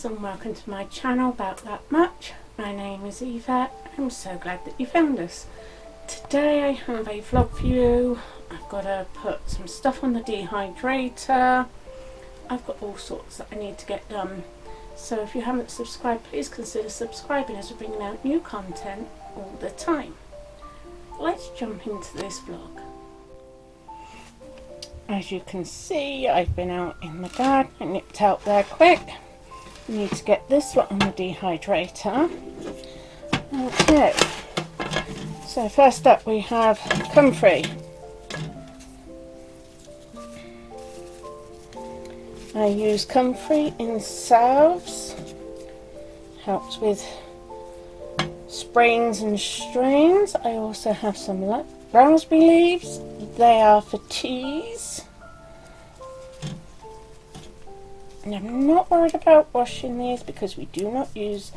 and welcome to my channel About That Much. My name is Eva. I'm so glad that you found us. Today I have a vlog for you. I've got to put some stuff on the dehydrator. I've got all sorts that I need to get done. So if you haven't subscribed, please consider subscribing as we're bringing out new content all the time. Let's jump into this vlog. As you can see, I've been out in the garden. I nipped out there quick. Need to get this lot on the dehydrator. Okay, so first up we have comfrey. I use comfrey in salves. Helps with sprains and strains. I also have some raspberry leaves. They are for teas. And I'm not worried about washing these because we do not use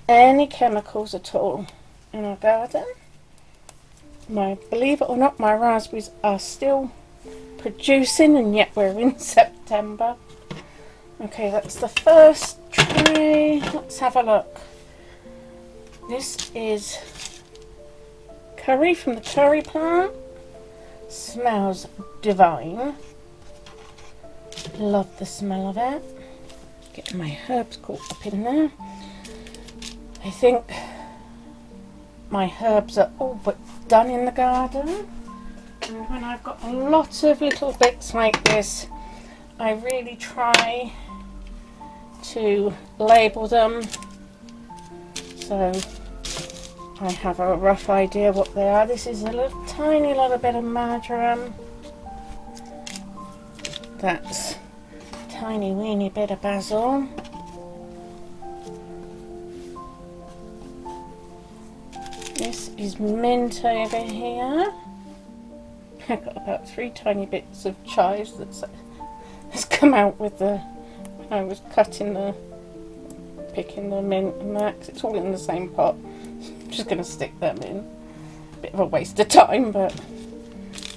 any chemicals at all in our garden. Believe it or not, my raspberries are still producing, and yet we're in September. Okay, that's the first tray. Let's have a look. This is curry from the curry plant. Smells divine. Love the smell of it. Getting my herbs caught up in there. I think my herbs are all but done in the garden. And when I've got a lot of little bits like this, I really try to label them so I have a rough idea what they are. This is a little tiny little bit of marjoram. That's a tiny weeny bit of basil. This is mint over here. I've got about 3 tiny bits of chives that's come out with when I was picking the mint and that. It's all in the same pot. I'm just going to stick them in. Bit of a waste of time, but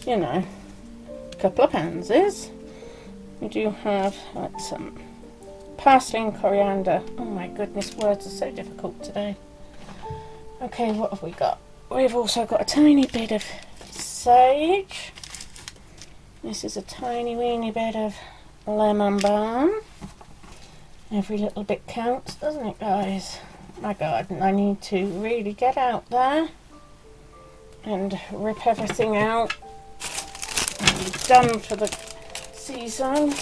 you know, a couple of pansies. We do have like some parsley and coriander. Oh my goodness, words are so difficult today. Okay, what have we got? We've also got a tiny bit of sage. This is a tiny weeny bit of lemon balm. Every little bit counts, doesn't it, guys? My garden, I need to really get out there and rip everything out and be done for the season.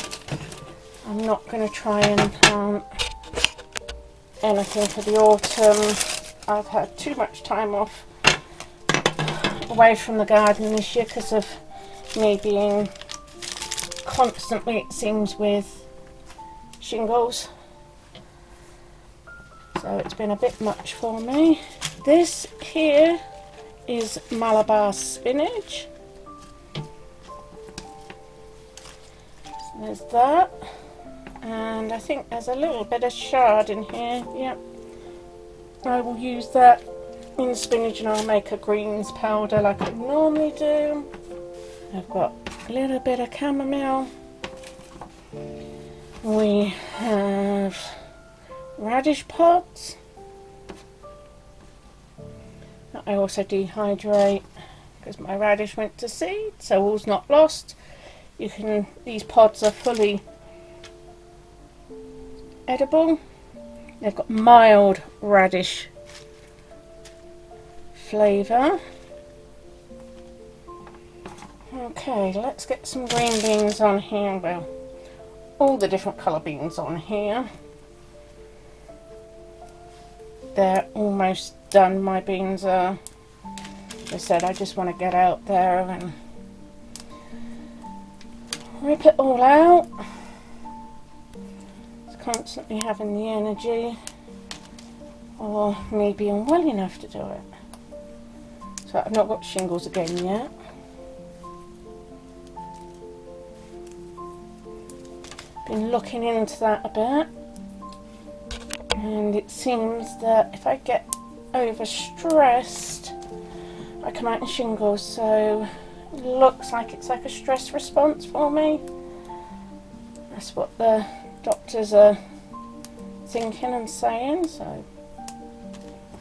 I'm not going to try and plant anything for the autumn. I've had too much time off away from the garden this year because of me being constantly, it seems, with shingles. So it's been a bit much for me. This here is Malabar spinach. There's that, and I think there's a little bit of chard in here. Yep, I will use that in spinach and I'll make a greens powder like I normally do. I've got a little bit of chamomile. We have radish pods that I also dehydrate because my radish went to seed, so all's not lost. These pods are fully edible. They've got mild radish flavour. Okay, let's get some green beans on here. Well, all the different colour beans on here. They're almost done. My beans are, as I said, I just want to get out there and rip it all out. It's constantly having the energy, or me being well enough to do it. So I've not got shingles again yet. Been looking into that a bit, and it seems that if I get overstressed I come out in shingles, so it looks like it's like a stress response for me. That's what the doctors are thinking and saying. So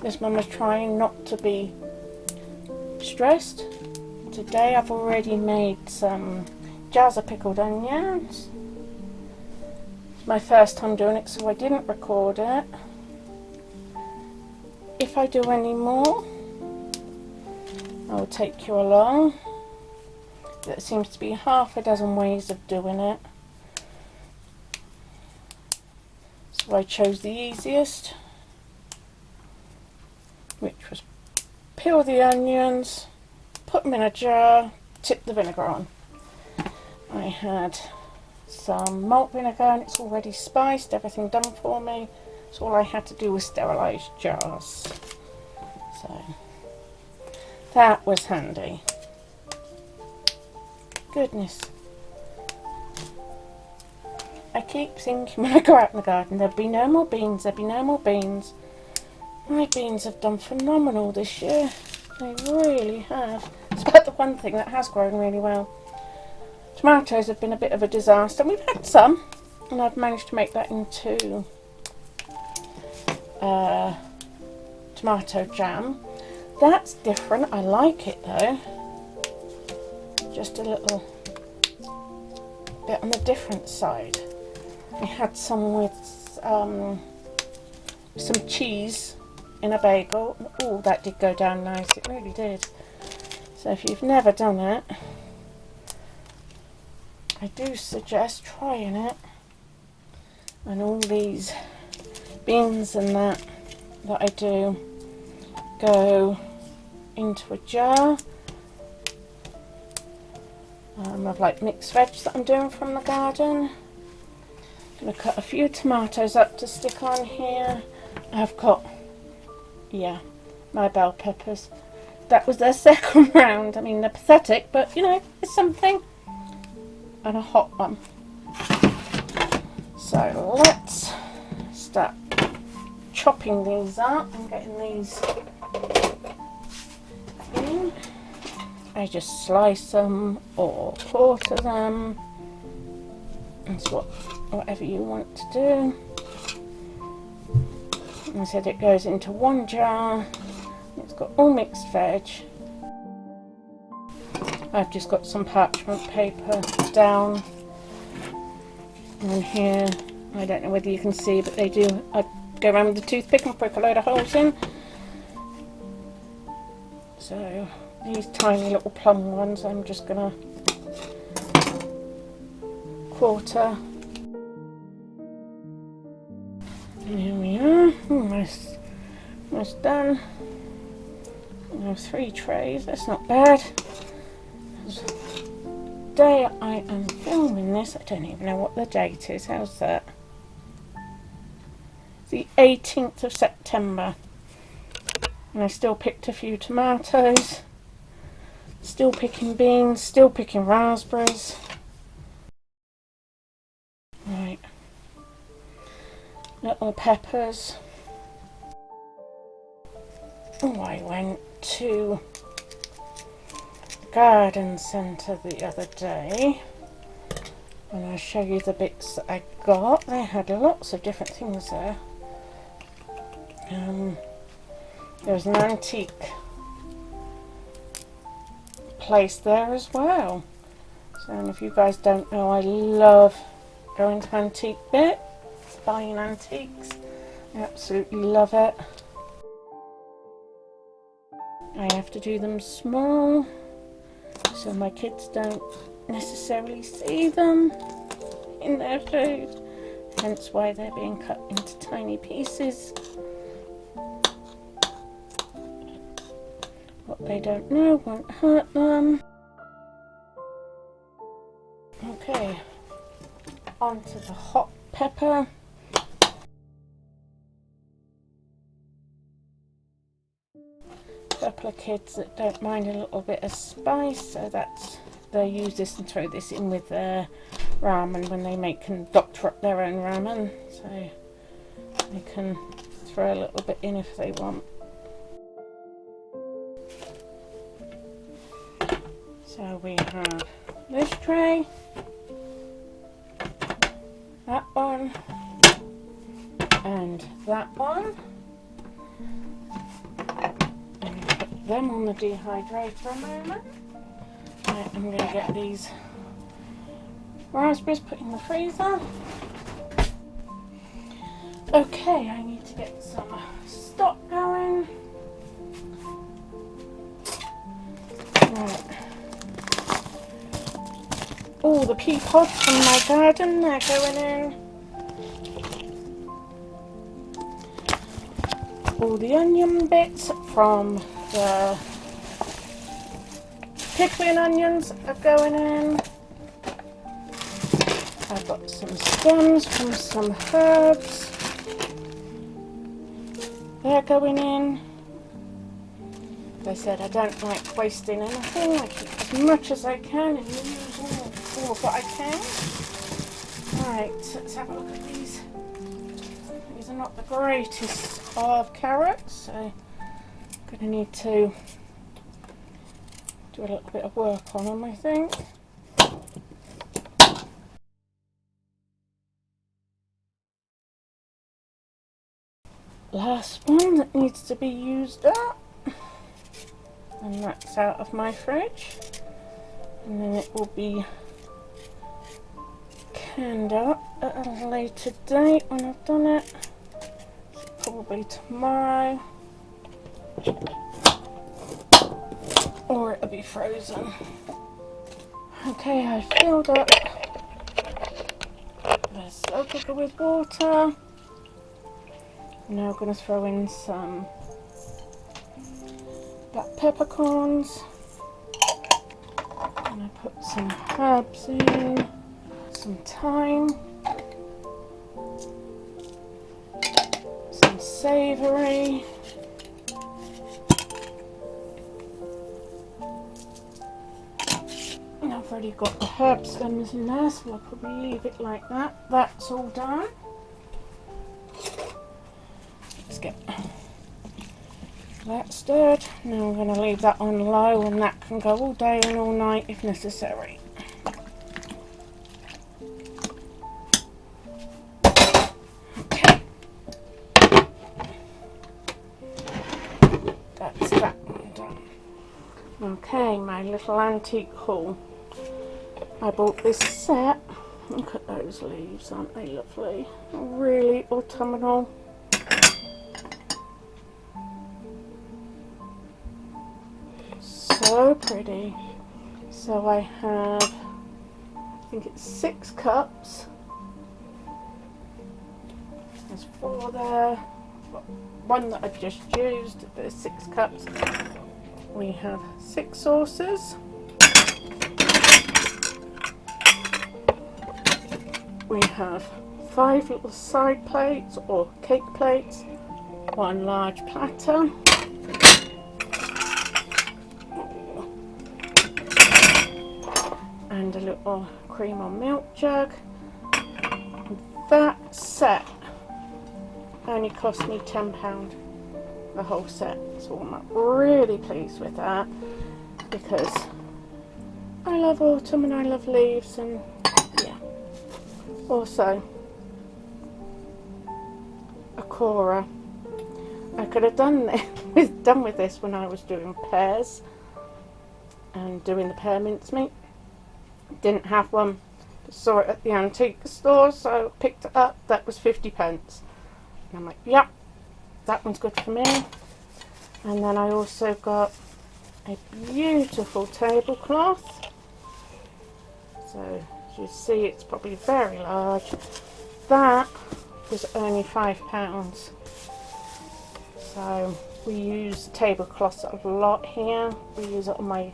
this mum was trying not to be stressed. Today I've already made some jars of pickled onions. It's my first time doing it, so I didn't record it. If I do any more, I'll take you along. There seems to be half a dozen ways of doing it, so I chose the easiest, which was peel the onions, put them in a jar, tip the vinegar on. I had some malt vinegar and it's already spiced, everything done for me, so all I had to do was sterilise jars. So that was handy. Goodness. I keep thinking when I go out in the garden there'll be no more beans, there'll be no more beans. My beans have done phenomenal this year. They really have. It's about the one thing that has grown really well. Tomatoes have been a bit of a disaster. We've had some, and I've managed to make that into tomato jam. That's different. I like it though. Just a little bit on the different side. We had some with some cheese in a bagel. Oh, that did go down nice. It really did. So if you've never done it, I do suggest trying it. And all these beans and that I do go into a jar. I've like mixed veg that I'm doing from the garden. I'm going to cut a few tomatoes up to stick on here. I've got, yeah, my bell peppers. That was their second round. I mean, they're pathetic, but you know, it's something. And a hot one. So let's start chopping these up and getting these in. I just slice them or quarter them. That's whatever you want to do. And I said it goes into one jar. It's got all mixed veg. I've just got some parchment paper down on here. I don't know whether you can see, but they do. I go around with the toothpick and prick a load of holes in. So these tiny little plum ones I'm just gonna quarter. And here we are, almost done. I have 3 trays, that's not bad. The day I am filming this, I don't even know what the date is. How's that? The 18th of September. And I still picked a few tomatoes. Still picking beans, still picking raspberries. Right. Little peppers. Oh, I went to garden centre the other day and I'll show you the bits that I got. They had lots of different things there. There's an antique place there as well. So, and if you guys don't know, I love going to antique bits, buying antiques. I absolutely love it. I have to do them small so my kids don't necessarily see them in their food, hence why they're being cut into tiny pieces. What they don't know won't hurt them. Okay, onto the hot pepper. Couple of kids that don't mind a little bit of spice, so they use this and throw this in with their ramen when they make and doctor up their own ramen, so they can throw a little bit in if they want. So we have this tray, that one, and and that one. And put them on the dehydrator a moment. Right, I'm going to get these raspberries put in the freezer. Okay, I need to get some stock going. Right. Oh, the pea pods from my garden, they're going in. All the onion bits from the pickling onions are going in. I've got some stems from some herbs. They're going in. As I said, I don't like wasting anything. I keep as much as I can and use all of what I can. Right, let's have a look at these. These are not the greatest of carrots, so I'm going to need to do a little bit of work on them, I think. Last one that needs to be used up, and that's out of my fridge, and then it will be canned up at a later date when I've done it, probably tomorrow, or it'll be frozen. Okay, I filled up the slow cooker with water. Now I'm going to throw in some black peppercorns, and I put some herbs in, some thyme, some savoury, and I've already got the herb stems in there, so I'll probably leave it like that. That's all done. Let's get that stirred. Now I'm going to leave that on low, and that can go all day and all night if necessary. Okay, that's that one done. Okay, my little antique haul. I bought this set. Look at those leaves, aren't they lovely? Really autumnal. So pretty. So I have, I think it's 6 cups. There's 4 there. I've got one that I've just used. There's 6 cups. We have 6 saucers. We have 5 little side plates or cake plates. 1 large platter. And a little cream or milk jug. That set only cost me £10, the whole set, so I'm really pleased with that, because I love autumn and I love leaves, and yeah. Also, a Cora. I could have done with this when I was doing pears and doing the pear mincemeat. Didn't have one, saw it at the antique store, so picked it up. That was 50p, and I'm like, yep, that one's good for me. And then I also got a beautiful tablecloth. So as you see, it's probably very large. That was only £5. So we use tablecloths a lot here. We use it on my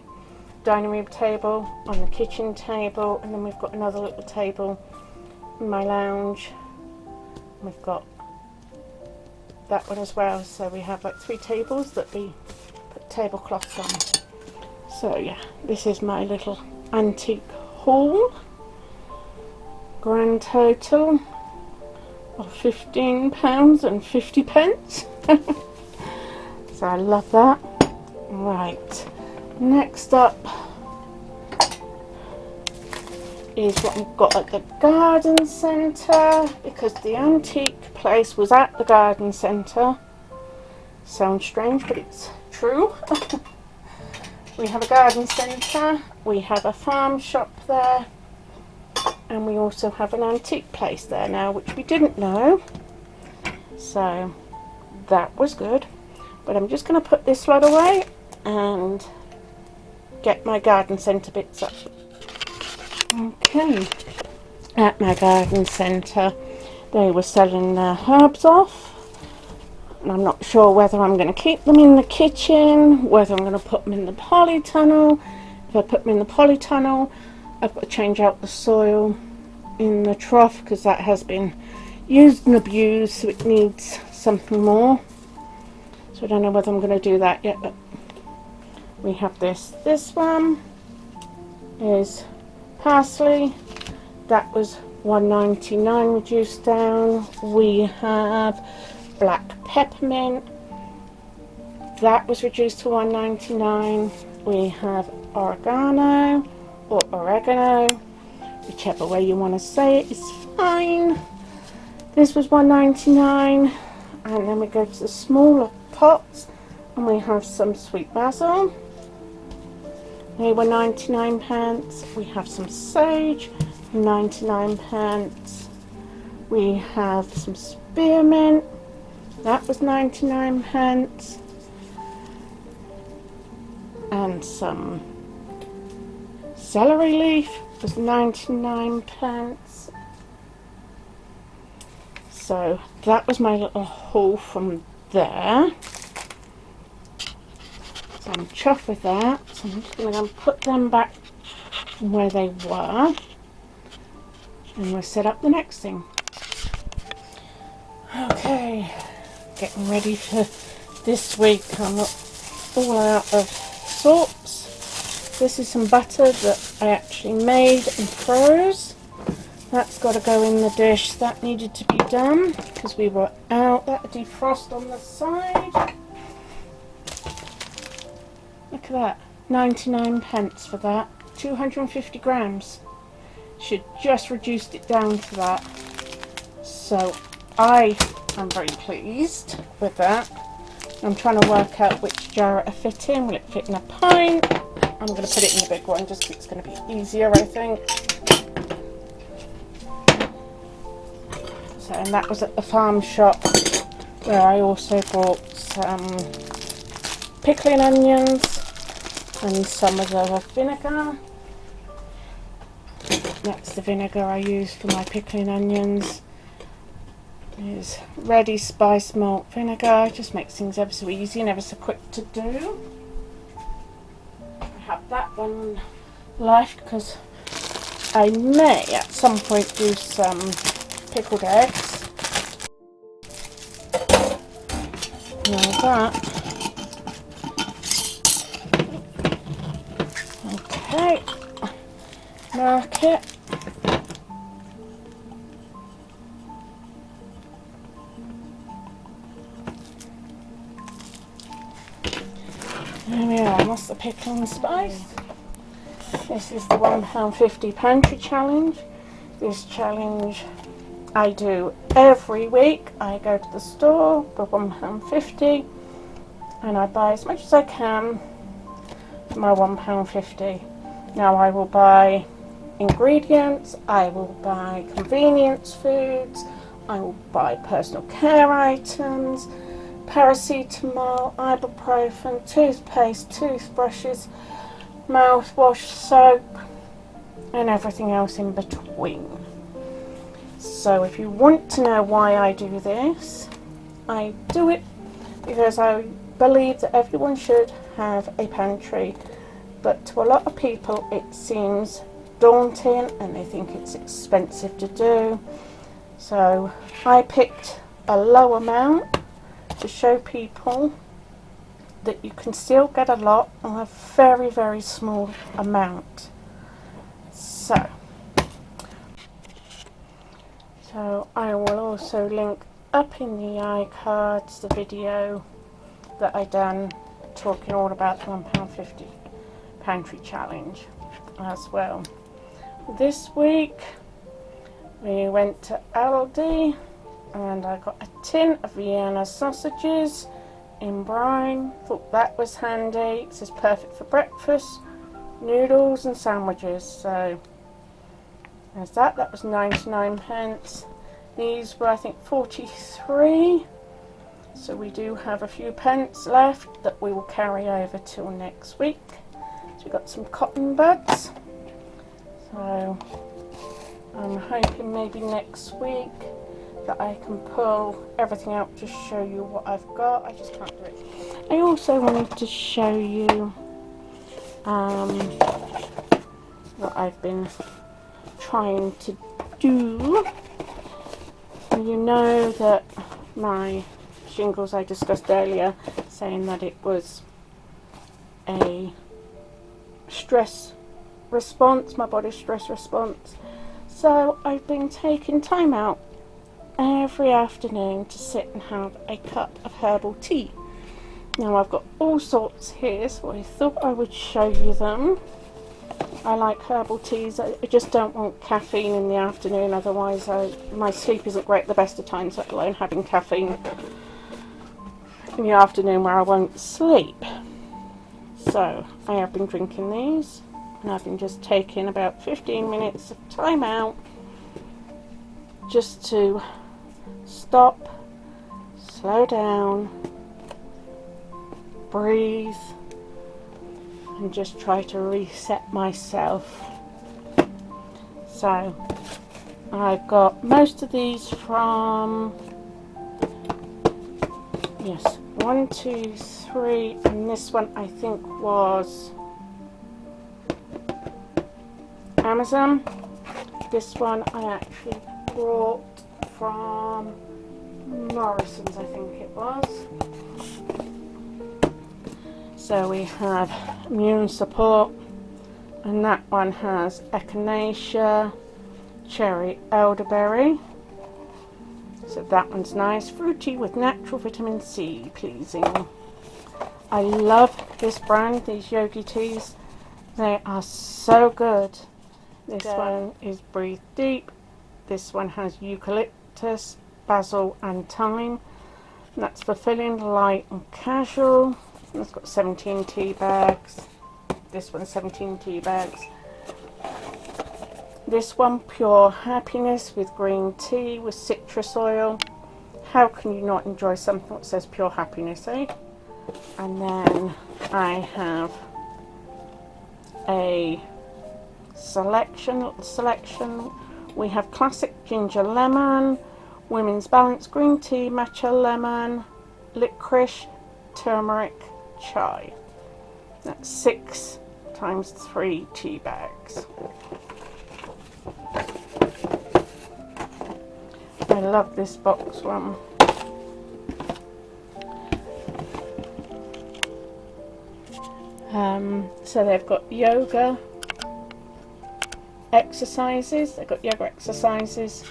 dining room table, on the kitchen table, and then we've got another little table in my lounge. We've got that one as well, so we have like 3 tables that we put tablecloths on. So yeah, this is my little antique haul. Grand total of £15.50. So I love that. Right, next up is what we've got at the garden centre, because the antique place was at the garden centre. Sounds strange, but it's true. We have a garden centre, we have a farm shop there, and we also have an antique place there now, which we didn't know. So that was good. But I'm just going to put this lot away and get my garden centre bits up. Okay, at my garden centre they were selling their herbs off. And I'm not sure whether I'm going to keep them in the kitchen, whether I'm going to put them in the polytunnel. If I put them in the polytunnel, I've got to change out the soil in the trough, because that has been used and abused, so it needs something more. So I don't know whether I'm going to do that yet, but we have this. This one is parsley. That was $1.99 reduced down. We have black peppermint. That was reduced to $1.99. We have oregano or oregano, whichever way you want to say it is fine. This was $1.99, and then we go to the smaller pots and we have some sweet basil. They were 99p. We have some sage, 99p. We have some spearmint. That was 99p. And some celery leaf was 99p. So that was my little haul from there. So I'm chuffed with that. So I'm just going to put them back where they were, and we'll set up the next thing. Okay, getting ready for this week. I'm all out of sorts. This is some butter that I actually made and froze. That's got to go in the dish. That needed to be done because we were out. That defrost on the side. Look at that, 99p for that. 250 grams. Should just reduced it down to that. So I am very pleased with that. I'm trying to work out which jar it'll fit in. Will it fit in a pint? I'm going to put it in a big one just because it's going to be easier, I think. So, and that was at the farm shop, where I also bought some pickling onions and some of the vinegar. That's the vinegar I use for my pickling onions. Is ready spice malt vinegar. Just makes things ever so easy and ever so quick to do. I have that one left because I may at some point do some pickled eggs. Now that. Okay. Mark it. There we are, and that's the pickling spice. This is the £1.50 pantry challenge. This challenge I do every week. I go to the store for £1.50 and I buy as much as I can for my £1.50. Now I will buy ingredients, I will buy convenience foods, I will buy personal care items, paracetamol, ibuprofen, toothpaste, toothbrushes, mouthwash, soap, and everything else in between. So if you want to know why I do this, I do it because I believe that everyone should have a pantry, but to a lot of people it seems daunting and they think it's expensive to do. So I picked a low amount to show people that you can still get a lot on a very, very small amount. So I will also link up in the iCards the video that I done talking all about the £1.50 pantry challenge as well. This week we went to Aldi and I got a tin of Vienna sausages in brine. Thought that was handy. This is perfect for breakfast, noodles and sandwiches. So there's that. That was 99p. These were I think 43. So we do have a few pence left that we will carry over till next week. So we've got some cotton buds. So I'm hoping maybe next week that I can pull everything out to show you what I've got. I just can't do it. I also wanted to show you what I've been trying to do. You know that my shingles I discussed earlier, saying that it was a stress response, my body's stress response. So I've been taking time out every afternoon to sit and have a cup of herbal tea. Now I've got all sorts here, so I thought I would show you them. I like herbal teas. I just don't want caffeine in the afternoon, otherwise my sleep isn't great at the best of times, let alone having caffeine in the afternoon where I won't sleep. So I have been drinking these, and I've been just taking about 15 minutes of time out just to stop, slow down, breathe, and just try to reset myself. So I've got most of these from, yes, 1, 2, 3, and this one I think was Amazon. This one I actually brought from Morrison's, I think it was. So we have immune support, and that one has echinacea, cherry elderberry. So that one's nice, fruity with natural vitamin C, pleasing. I love this brand, these yogi teas. They are so good. This one is Breathe Deep. This one has eucalyptus, basil and thyme. And that's fulfilling, light and casual. And it's got 17 tea bags. This one's 17 tea bags. This one, Pure Happiness with green tea with citrus oil. How can you not enjoy something that says Pure Happiness, eh? And then I have a selection. We have classic ginger lemon, women's balance green tea, matcha lemon, licorice, turmeric, chai. That's 6 times 3 tea bags. I love this box one. So they've got yoga exercises. They've got yoga exercises.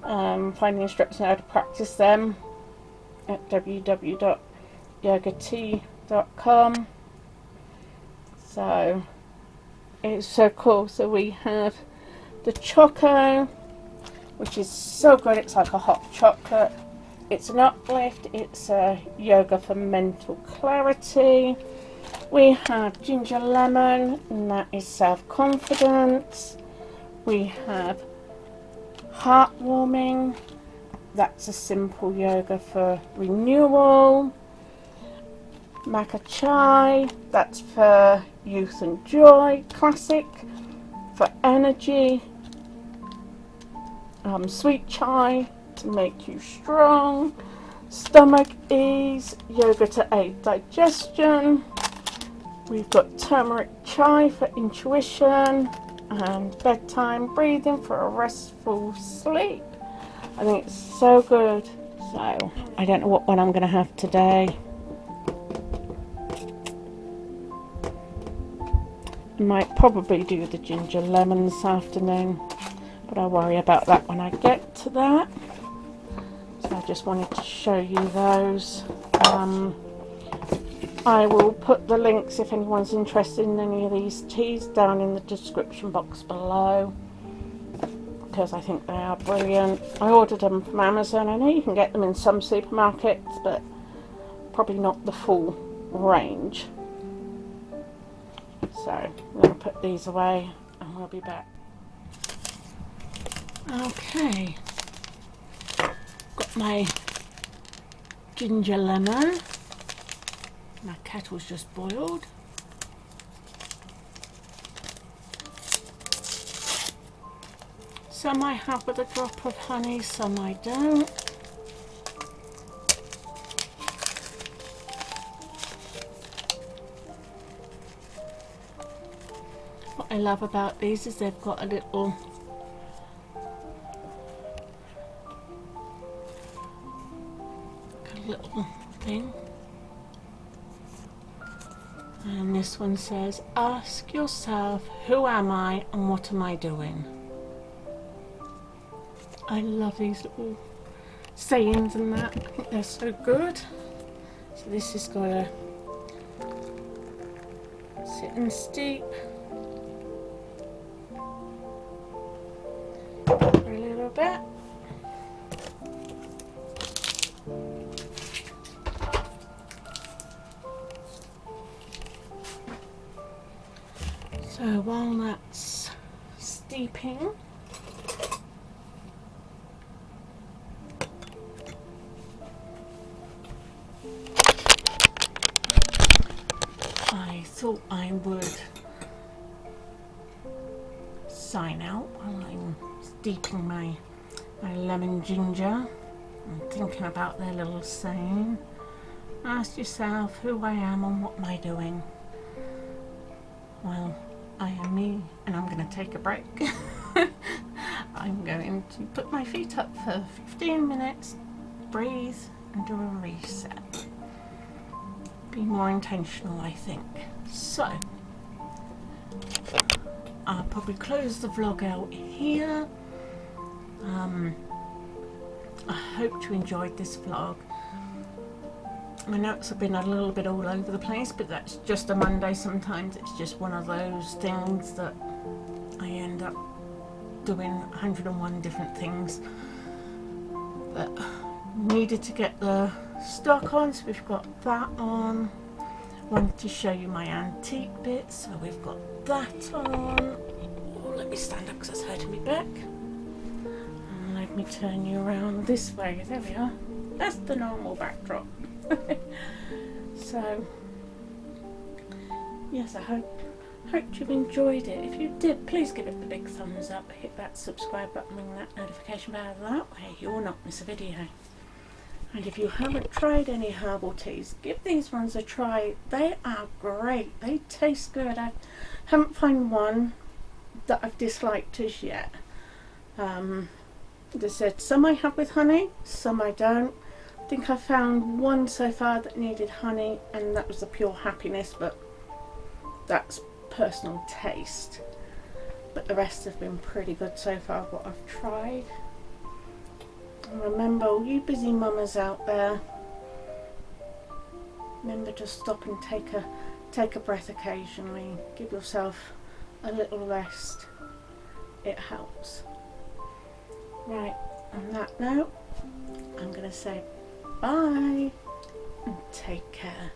Find the instructions on how to practice them at www.yogatea.com. So it's so cool. So we have the choco, which is so good. It's like a hot chocolate. It's an uplift. It's a yoga for mental clarity. We have ginger lemon, and that is self-confidence. We have heartwarming. That's a simple yoga for renewal. Maca chai, that's for youth and joy. Classic for energy. Sweet chai to make you strong. Stomach ease, yoga to aid digestion. We've got turmeric chai for intuition, and bedtime breathing for a restful sleep. I think it's so good. So I don't know what one I'm going to have today. I might probably do the ginger lemon this afternoon, but I'll worry about that when I get to that. So I just wanted to show you those. I will put the links if anyone's interested in any of these teas down in the description box below, because I think they are brilliant. I ordered them from Amazon. I know you can get them in some supermarkets, but probably not the full range. So I'm going to put these away and we'll be back. Okay, got my ginger lemon. My kettle's just boiled. Some I have with a drop of honey, some I don't. What I love about these is they've got a little thing. And this one says, ask yourself, who am I and what am I doing? I love these little sayings and that. I think they're so good. So this has got to sit and steep for a little bit. So while that's steeping, I thought I would sign out while I'm steeping my lemon ginger. I'm thinking about their little saying. Ask yourself who I am and what am I doing. Well, I am me, and I'm going to take a break. I'm going to put my feet up for 15 minutes, breathe and do a reset. Be more intentional, I think. So, I'll probably close the vlog out here. I hope you enjoyed this vlog. My notes have been a little bit all over the place, but that's just a Monday. Sometimes it's just one of those things that I end up doing 101 different things. But needed to get the stock on, so we've got that on. Wanted to show you my antique bits, so we've got that on. Oh, let me stand up because that's hurting me back. And let me turn you around this way. There we are. That's the normal backdrop. So yes, I hope you've enjoyed it. If you did, please give it the big thumbs up, hit that subscribe button, ring that notification bell, that way you'll not miss a video. And if you haven't tried any herbal teas, give these ones a try. They are great, they taste good. I haven't found one that I've disliked as yet. They said some I have with honey, some I don't. I think I found one so far that needed honey, and that was the Pure Happiness, but that's personal taste. But the rest have been pretty good so far, what I've tried. And remember, all you busy mamas out there, remember to stop and take a breath occasionally. Give yourself a little rest. It helps. Right, on that note, I'm going to say bye and take care.